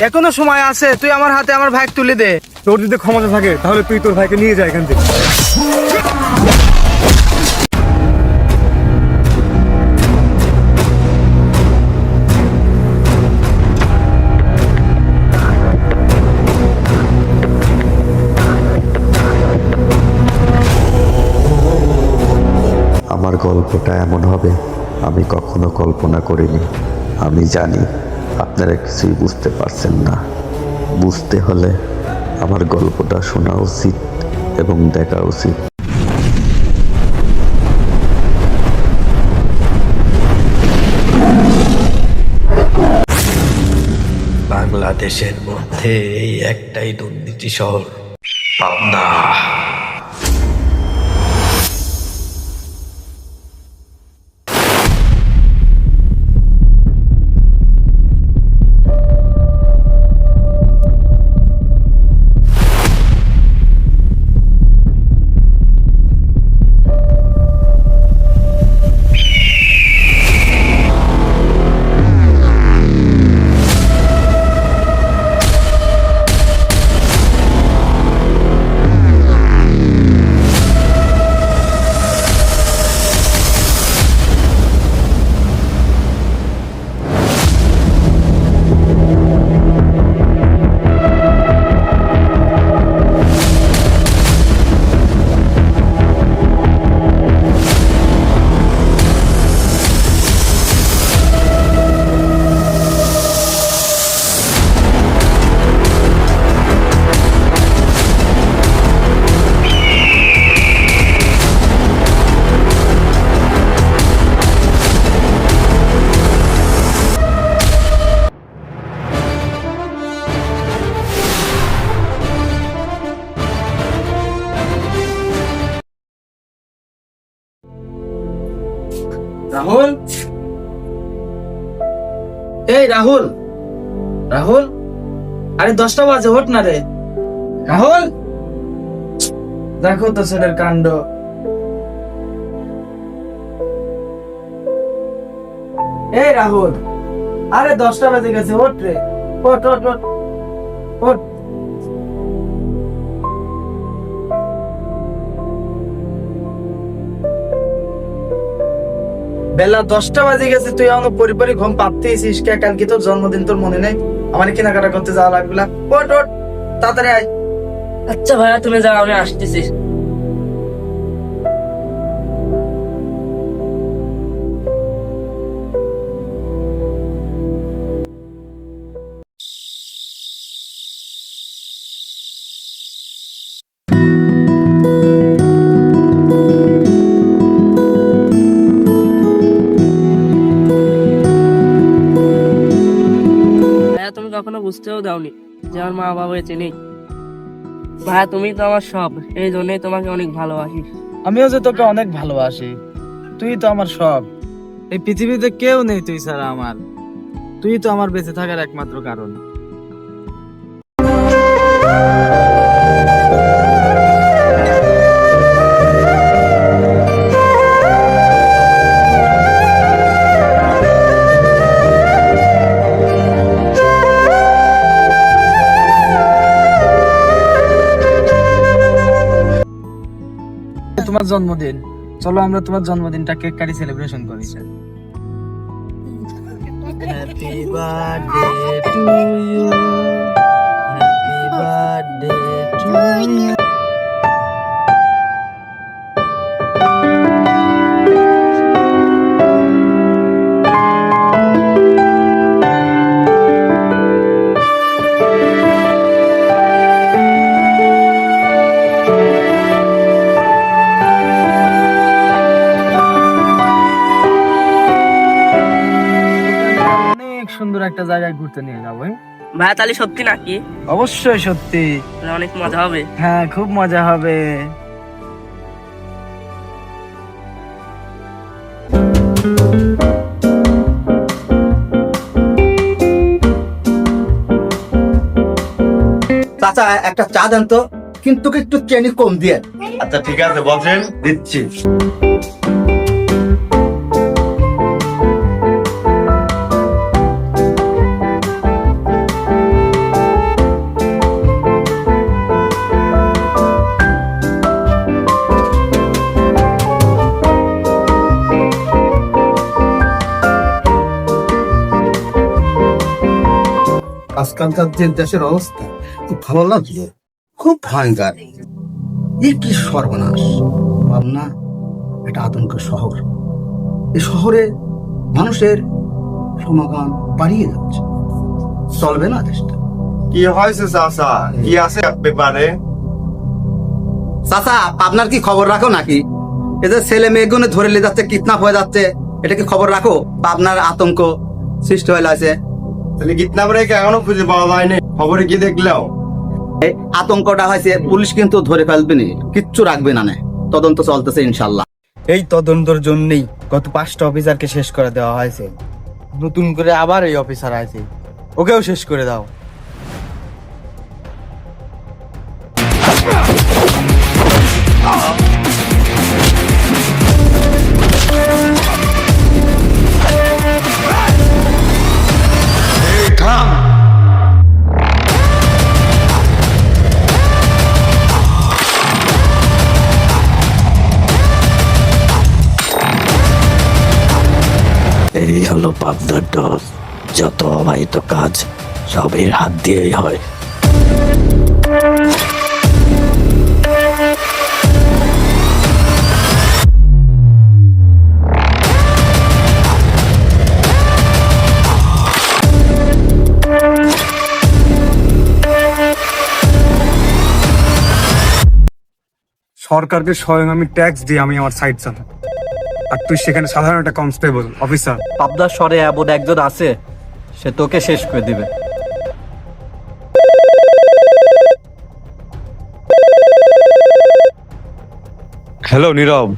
এখনো সময় আছে, তুই আমার হাতে আমার ভাই তুলে দে। তোর যদি ক্ষমতা থাকে তাহলে তুই তোর ভাইকে নিয়ে যা এখান থেকে। আমার গল্পটা এমন হবে আমি কখনো কল্পনা করিনি। আমি জানি আপনারা কিছুই বুঝতে পারছেন না। বুঝতে হলে আমার গল্পটা শোনা উচিত এবং দেখা উচিত। বাংলাদেশের মধ্যে এই একটাই দুর্নীতি শহর, পাবনা। রাহুল, এই রাহুল, রাহুল, আরে 10টা বাজে, ওঠ না রে রাহুল। দেখো তো ছেলের কাণ্ড। এই রাহুল, আরে 10টা বাজে গেছে, ওঠ রে, ওঠ ওঠ ওঠ ওঠ। বেলা 10টা বাজে গেছে, তুই এখনো পরিবারে ঘুম পাচ্ছিস কে? কালকে তোর জন্মদিন, তোর মনে নেই? আমার কেনাকাটা করতে যাওয়া লাগবে না। ওঠ ওঠ, তাড়াতাড়ি আয়। আচ্ছা ভাইয়া, তুমি যাও, আমি আসতেছি। ভাইয়া, তুমি কখনো বুঝতেও দাওনি যে আমার মা বাবা বেঁচে নেই। ভাইয়া, তুমি তো আমার সব, এই জন্যই তোমাকে অনেক ভালোবাসি। আমিও যে তোকে অনেক ভালোবাসি, তুই তো আমার সব। এই পৃথিবীতে কেউ নেই তুই ছাড়া আমার। তুই তো আমার বেঁচে থাকার একমাত্র কারণ। তোমার জন্মদিন, চলো আমরা তোমার জন্মদিনটা কেক কাটি সেলিব্রেশন করি। Happy birthday to you, happy birthday to you. সুন্দর একটা জায়গায় ঘুরতে নিয়ে যাবো। ভাইয়া, তাহলে সত্যি নাকি? অবশ্যই সত্যি। অনেক মজা হবে। হ্যাঁ, খুব মজা হবে। চাচা একটা চা দেন তো, কিন্তু একটু চিনি কম দিয়ে। আচ্ছা ঠিক আছে, বসেন, দিচ্ছি। আজকালকার যে দেশের অবস্থা খুব ভালো লাগলো, খুব ভয়ঙ্কর। এ কি সর্বনাশ! পাবনা এটা আতঙ্কের শহর। এই শহরে মানুষের সমাগম বাড়িয়ে যাচ্ছে, চলবে না দেশটা। কি হয়েছে চাচা? কি আছে পেপারে? চাচা, আপনার কি খবর রাখো নাকি? এদের ছেলে মেয়েগুলো ধরে নিয়ে যাচ্ছে, কিডন্যাপ হয়ে যাচ্ছে, এটা কি খবর রাখো? আপনার আতঙ্ক সৃষ্টি হয়ে আছে। তাহলে কিডন্যাপারে এখনো খুঁজে পাওয়া যায়নি, খবরে কি দেখলেও? এই আতঙ্কটা হয়েছে, পুলিশ কিন্তু ধরে ফেলবে না, কিচ্ছু রাখবে না, তদন্ত চলতেছে ইনশাল্লাহ। এই তদন্তর জন্যই গত 5টা অফিসারকে শেষ করে দেওয়া হয়েছে। নতুন করে আবার এই অফিসার আছে, ওকেও শেষ করে দাও। এই হলো পাবনার ডন। যত অবাহিত কাজ সব এর হাত দিয়েই হয়। সরকারকে স্বয়ং আমি ট্যাক্স দিই, আমি আমার সাইড চালাই, আর তুই সেখানে সাধারণ একটা কনস্টেবল অফিসার। পাবনার শহরে এমন একজন আছে, সে তোকে শেষ করে দিবে। হ্যালো নীরব,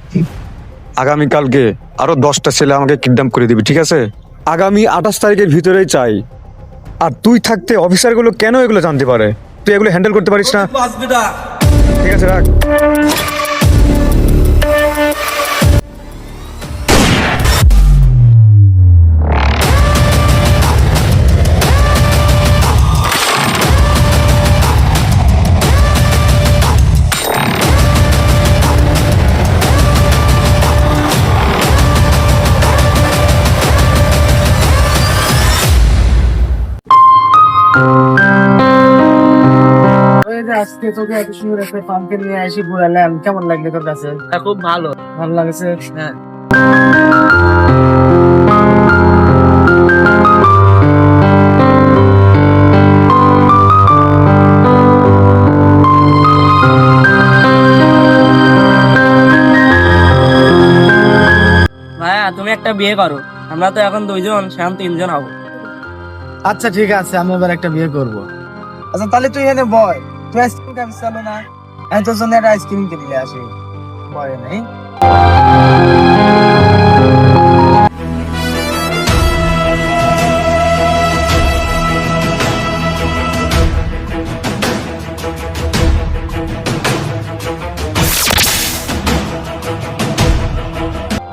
আগামীকালকে আরো 10টা ছেলে আমাকে কিডন্যাপ করে দিবি, ঠিক আছে? আগামী 28 তারিখের ভিতরেই চাই। আর তুই থাকতে অফিসারগুলো কেন এগুলো জানতে পারে? তুই এগুলো হ্যান্ডেল করতে পারিস না? ঠিক আছে, রাখ। ওই যে আজকে তোকে এত সুন্দর একটা পাম্পে নিয়ে আসি ঘুরালাম, কেমন লাগলো তোর কাছে? খুব ভালো। ভালো লাগছে? হ্যাঁ। ভাইয়া, তুমি একটা বিয়ে করো। আমরা তো এখন 2জন, শ্যাম 3জন হবো। আচ্ছা ঠিক আছে, আমি এবার একটা বিয়ে করব। আচ্ছা তাহলে তুই এখানে বয়, তুই আইসক্রিম খাবি, চলো না? আমি তোর জন্য একটা আইসক্রিম কিনে নিয়ে আসি। বয় নেই?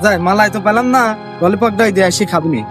যাই, মালাই তো পেলাম না, ললিপপটাই দিয়ে আসি, খাবনি।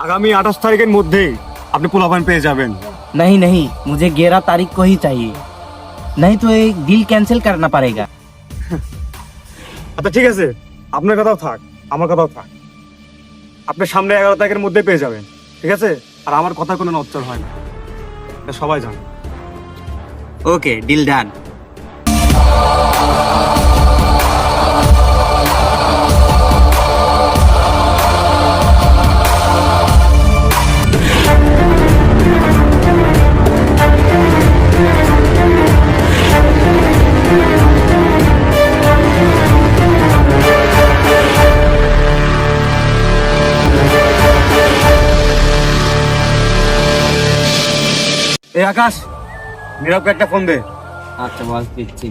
আগামী 28 তারিখের মধ্যেই আপনি পোলাপান পেয়ে যাবেন। नहीं नहीं, मुझे 11 तारीख को ही चाहिए, नहीं तो ये डील कैंसिल करना पड़ेगा। আচ্ছা ঠিক আছে, আপনার কথাও থাক, আমার কথাও থাক। আপনি সামনে 11 তারিখের মধ্যে পেয়ে যাবেন, ঠিক আছে? আর আমার কথা কোনো নচ্চর হয় না, এটা সবাই জানে। ওকে, ডিল ডান। এই আকাশ, নীরবকে একটা ফোন দে। আচ্ছা বস, দিচ্ছি।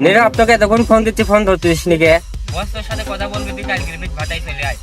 নীরব, তোকে তখন ফোন দিচ্ছি, ফোন ধরছিস নিকে? বস তোর সাথে কথা বলবি, তুই কাল গিরমিট ভাটাই চলে আয়।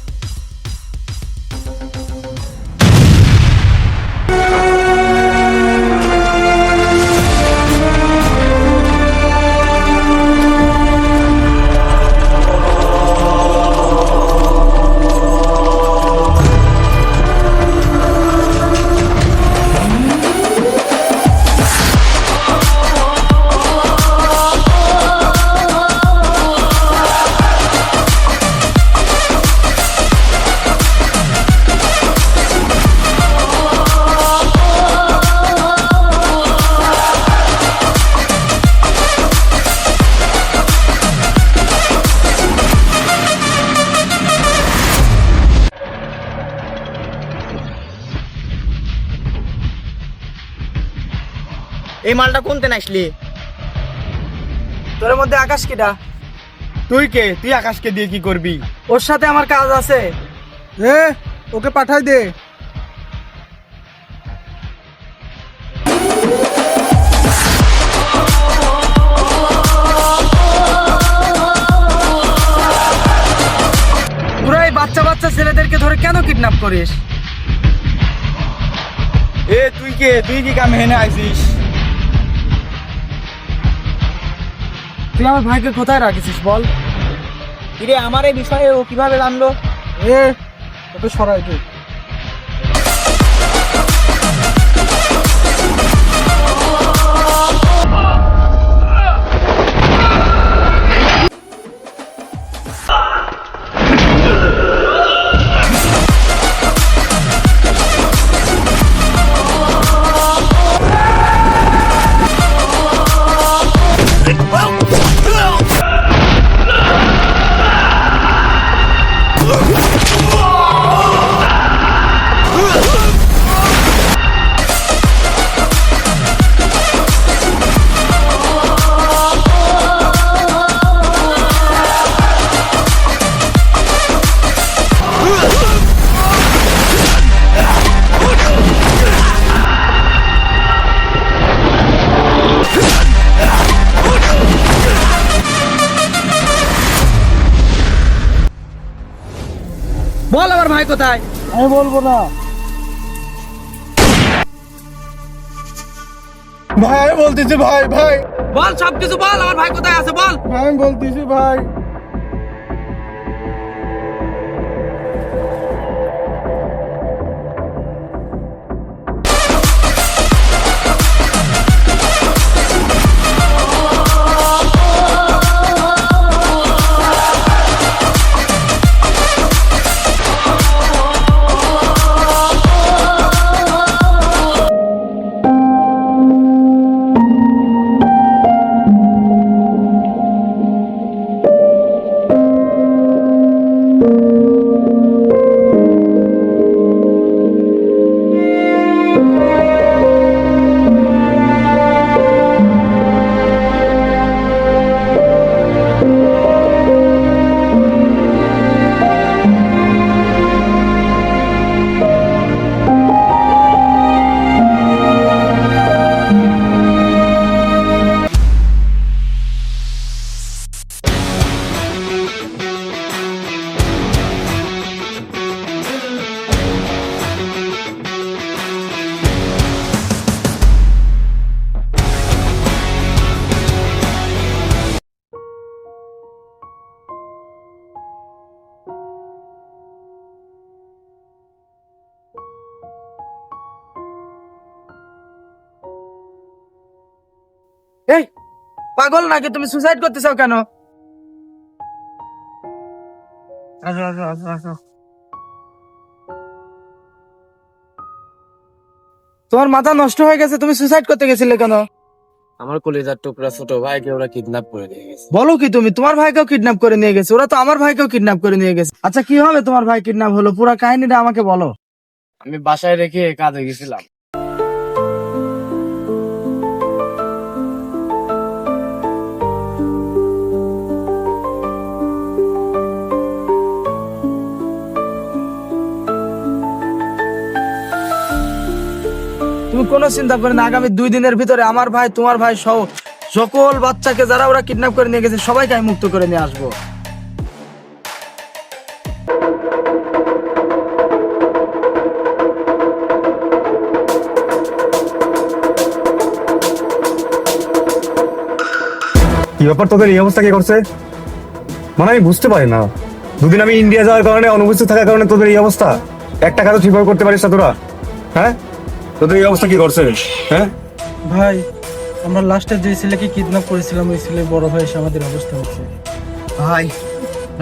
এই মালটা কোনতে আসলি? তোর মধ্যে আকাশ কেডা? তুই কে? তুই আকাশকে দিয়ে কি করবি? ওর সাথে আমার কাজ আছে। ওকে পাঠাই দে। তোরা এই বাচ্চা বাচ্চা ছেলেদেরকে ধরে কেন কিডন্যাপ করিস? তুই কে? তুই কি কামে হেনে আইছিস? তুই আমার ভাইকে কোথায় রাখিস বল? কিরে, আমার এই বিষয়ে ও কিভাবে জানলো? ওকে সরাই তুই। বল আমার ভাই কোথায়? আমি বলবো না ভাই, আমি বলতেছি ভাই, ভাই বল, সবকিছু বল, আমার ভাই কোথায় আছে বল। ভাই, আমি বলতেছি ভাই। এই পাগল নাকি, তুমি সুসাইড করতে চাও কেন? আসো আসো আসো আসো। তোমার মাথা নষ্ট হয়ে গেছে, তুমি সুসাইড করতে গেছিলে কেন? আমার কলিজার টুকরা ছোট ভাইকে ওরা কিডন্যাপ করে নিয়ে গেছে। বলো কি তুমি? তোমার ভাইকেও কিডন্যাপ করে নিয়ে গেছে? ওরা তো আমার ভাইকেও কিডন্যাপ করে নিয়ে গেছে। আচ্ছা কি হবে তোমার ভাই কিডন্যাপ হলো, পুরো কাহিনীটা আমাকে বলো। আমি বাসায় রেখে কাজে গেছিলাম। তুমি কোনো চিন্তা করে না, আগামী 2 দিনের ভিতরে আমার ভাই, তোমার ভাই সহ সকল বাচ্চাকে যারা ওরা কিডন্যাপ করে নিয়ে গেছে সবাইকে আমি মুক্ত করে নিয়ে আসবো। কি ব্যাপার, তোদের এই অবস্থা কে করছে? মানে আমি বুঝতে পারি না, দুদিন আমি ইন্ডিয়া যাওয়ার কারণে, অনুপস্থিত থাকার কারণে তোদের এই অবস্থা। একটা কাজও ঠিকভাবে করতে পারিস না তোরা, হ্যাঁ? তোদের এই অবস্থা কি করছে? হ্যাঁ ভাই, আমরা লাস্টে যে ছেলেকে কিডন্যাপ করেছিলাম ওই ছেলে বড় ভাই এসে আমাদের অবস্থা হচ্ছে। ভাই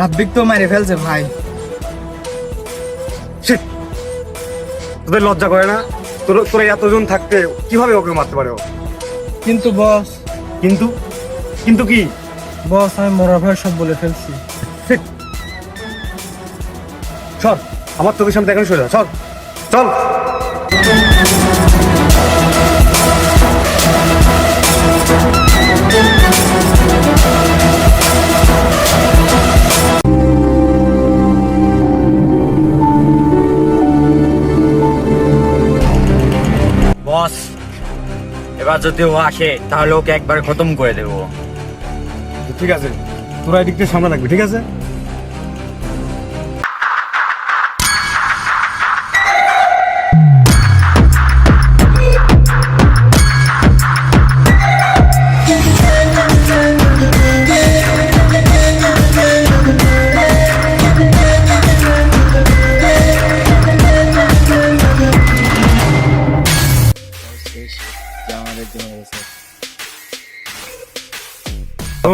রাব্বিক তো মেরে ফেলছে ভাই। shit! তোদের লজ্জা করে না? তোরা এতজন থাকতে কিভাবে ওকে মারতে পারে ও? কিন্তু বস, কিন্তু কিন্তু কি? বস আমি মরা ভাই সব বলে ফেলছি। সর, আমার তোকে সামনে এখন সরে যা, চল চল। বস, এবার যদি ও আসে তাহলে ওকে একবার খতম করে দেবো। ঠিক আছে, তোরা এদিকটা সামনে রাখবি, ঠিক আছে?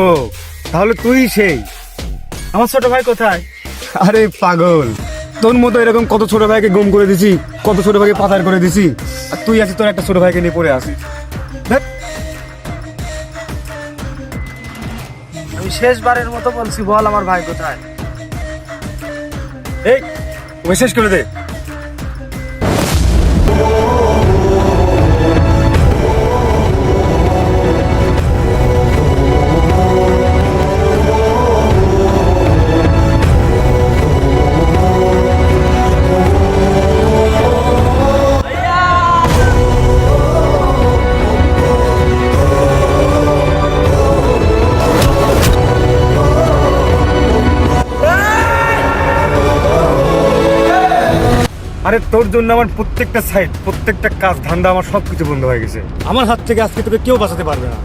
ও তাহলে তুই সেই। আমার ছোট ভাই কোথায়? আরে পাগল, তোর মতো এরকম কত ছোট ভাইকে গুম করে দিছি, কত ছোট ভাইকে পাচার করে দিছি, আর তুই আছিস তোর একটা ছোট ভাইকে নিয়ে পড়ে আসিস। আমি শেষবারের মতো বলছি, বল আমার ভাই কোথায়? এই ওকে শেষ করে দে। আরে তোর জন্য আমার প্রত্যেকটা সাইড, প্রত্যেকটা কাজ, ধান্দা, আমার সবকিছু বন্ধ হয়ে গেছে। আমার হাত থেকে আজকে তোকে কেউ বাঁচাতে পারবে না।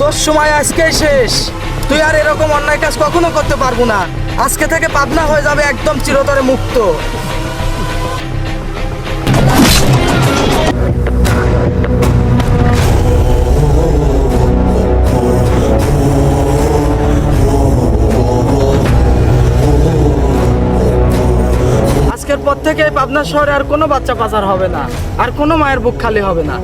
তোর সময় আজকেই শেষ। তুই আর এরকম অন্যায় কাজ কখনো করতে পারবো না। আজকে থেকে পাবনা হয়ে যাবে একদম চিরতরে মুক্ত। আজকের পর থেকে এই পাবনা শহরে আর কোনো বাচ্চা পাচার হবে না, আর কোনো মায়ের বুক খালি হবে না।